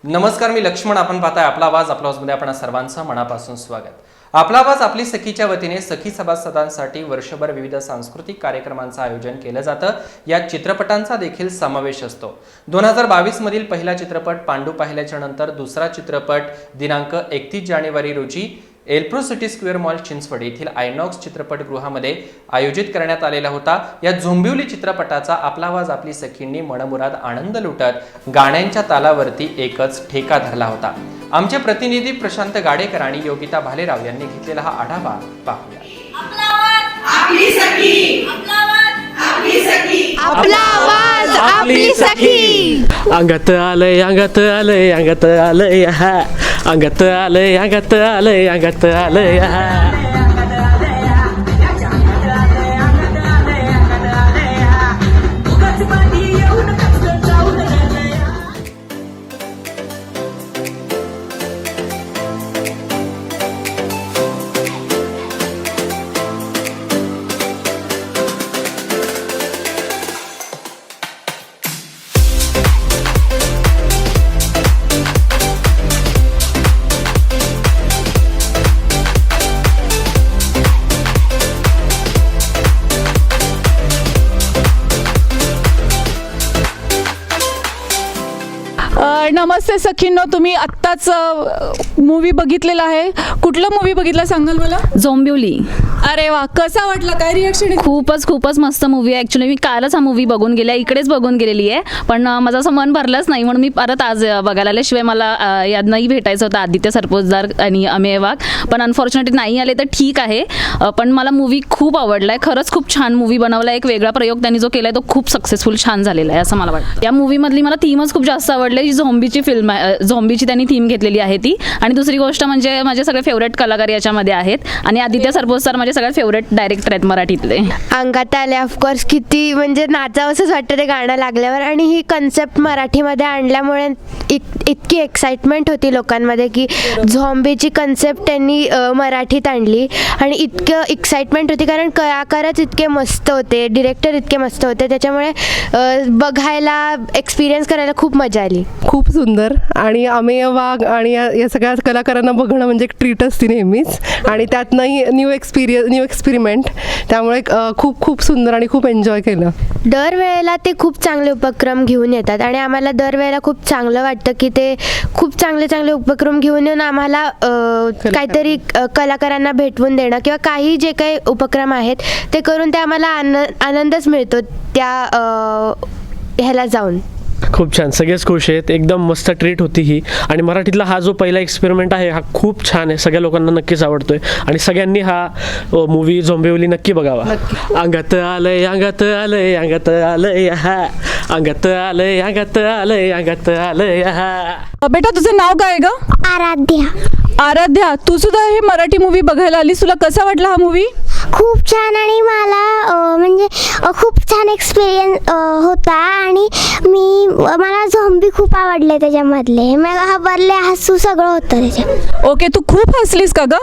नमस्कार, मी लक्ष्मण. आपण पाहताय आपला आवाज. आपल्या आवाजमध्ये आपण सर्वांचं मनापासून स्वागत. आपला आवाज आपली सखीच्या वतीने सखी सभासदांसाठी वर्षभर विविध सांस्कृतिक कार्यक्रमांचं आयोजन केलं जातं. या चित्रपटांचा देखील समावेश असतो. 2022 मधील पहिला चित्रपट पांडू पाहिल्याच्या नंतर दुसरा चित्रपट दिनांक 31 जानेवारी रोजी एल्प्रो सिटी स्क्वेअर मॉल चिंचवड येथील आयनॉक्स चित्रपटगृहामध्ये आयोजित करण्यात आलेला होता. या झोंबिवली चित्रपटाचा आपला आवाज आपली सखींनी मनमुराद आनंद लुटत गाण्यांच्या तालावरती एकच ठेका धरला होता. आमचे प्रतिनिधी प्रशांत गाडेकर आणि योगिता भालेराव यांनी घेतलेला हा आढावा पाहूया. आपला आवाज आपली सखी. अंगात आलंय अंगात आलंय अंगात आलंय हा. अंगात आलंय अंगात आलंय अंगात आलंय हा. नमस्ते सखींनो, तुम्ही आत्ताच मूवी बघितलेला आहे. कुठला मूवी बघितला सांगाल मला? झोंबिवली. अरे वा, कसा वाटला? काय रिॲक्शन? खूपच मस्त मूवी आहे. ॲक्च्युली मी कालच हा मूवी बघून गेले, इकडेच बघून गेलेली आहे, पण माझं असं मन भरलंच नाही म्हणून मी परत आज बघायला आले. शिवाय मला यांनाही भेटायचं होतं, आदित्य सरपोतदार आणि अमेय वाघ, पण अनफॉर्च्युनेटली नाही आले तर ठीक आहे. पण मला मूवी खूप आवडला आहे. खरंच खूप छान मूवी बनवला आहे. एक वेगळा प्रयोग त्यांनी जो केला आहे तो खूप सक्सेसफुल छान झालेला आहे असं मला वाटतं. या मूवीमधली मला थीमच खूप जास्त आवडली. जी झोंबीची फिल्म आहे, झोंबीची त्यांनी थीम घेतलेली आहे ती. आणि दुसरी गोष्ट म्हणजे माझे सगळे फेवरेट कलाकार याच्यामध्ये आहेत आणि आदित्य सरपोतदार माझे सगळ्यात फेवरेट डायरेक्टर आहेत मराठीतले. अंगात आले ऑफकोर्स, किती म्हणजे नाचावंसंच वाटतं ते गाणं लागल्यावर. आणि ही कन्सेप्ट मराठीमध्ये आणल्यामुळे इतकी एक्साइटमेंट होती लोकांमध्ये की झॉम्बीची कन्सेप्ट त्यांनी मराठीत आणली आणि इतकं एक्साइटमेंट होती कारण कलाकारच इतके मस्त होते, डिरेक्टर इतके मस्त होते, त्याच्यामुळे बघायला एक्सपिरियन्स करायला खूप मजा आली. खूप सुंदर. आणि अमेय वाघ आणि या सगळ्या कलाकारांना बघणं म्हणजे एक ट्रीट असते नेहमीच, आणि त्यातनंही न्यू एक्सपेरिमेंट, त्यामुळे खूप सुंदर आणि खूप एन्जॉय केलं. दरवेळेला ते खूप चांगले उपक्रम घेऊन येतात आणि आम्हाला दरवेळेला खूप चांगलं वाटतं की ते खूप चांगले उपक्रम घेऊन येऊन आम्हाला काहीतरी कलाकारांना भेटवून देणं किंवा काही जे काही उपक्रम आहेत ते करून ते आम्हाला आनंदच मिळतो त्या ह्याला जाऊन. खूप छान, सगळेच खुश आहेत. एकदम मस्त ट्रीट होती ही. आणि मराठीतला हा जो पहिला एक्सपेरिमेंट आहे हा खूप छान आहे, सगळ्या लोकांना नक्कीच आवडतोय आणि सगळ्यांनी हा मूवी झोंबिवली नक्की बघावा. अंगात आलंय अंगात आलंय अंगात आलंय हा. अंगात आलंय अंगात आलंय अंगात आलंय हा. बेटा, तुझं नाव काय ग? आराध्या, तू सुद्धा हे मराठी मूवी बघायला आलीस. तुला कसा वाटला हा मूवी? खूप छान. आणि मला म्हणजे खूप छान एक्सपिरियन्स होता. आणि मला झॉम्बी खूप आवडले, त्याच्यामधले मला घाबरले, हसू सगळं होतं त्याच्यात. ओके, तू खूप हसलीस का ग?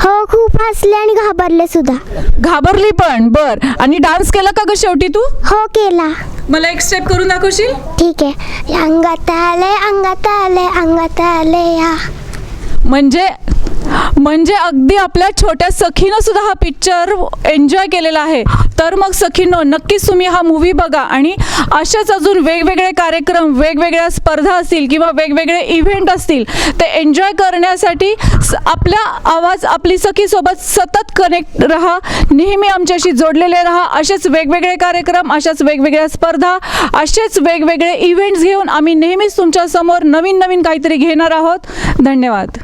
हो, खूप हसले आणि घाबरले सुद्धा. घाबरली पण? बर. आणि डान्स केला का ग शेवटी तू? हो, केला. मला एक स्टेप करून दाखवशील? ठीक आहे. अंगात आले अंगात आले अंगात आले या. म्हणजे अगदी आपल्या छोट्या सखीनं सुद्धा हा पिक्चर एन्जॉय केलेला आहे. तर मग सखींनो, नक्कीच तुम्ही हा मूवी बघा आणि अशाच अजून वेगवेगळे कार्यक्रम, वेगवेगळ्या स्पर्धा असतील किंवा वेगवेगळे इव्हेंट असतील ते एन्जॉय करण्यासाठी आपल्या आवाज आपली सखीसोबत सतत कनेक्ट रहा, नेहमी आमच्याशी जोडलेले रहा. असेच वेगवेगळे कार्यक्रम, अशाच वेगवेगळ्या स्पर्धा, असेच वेगवेगळे इव्हेंट्स घेऊन आम्ही नेहमीच तुमच्यासमोर नवीन काहीतरी घेणार आहोत. धन्यवाद.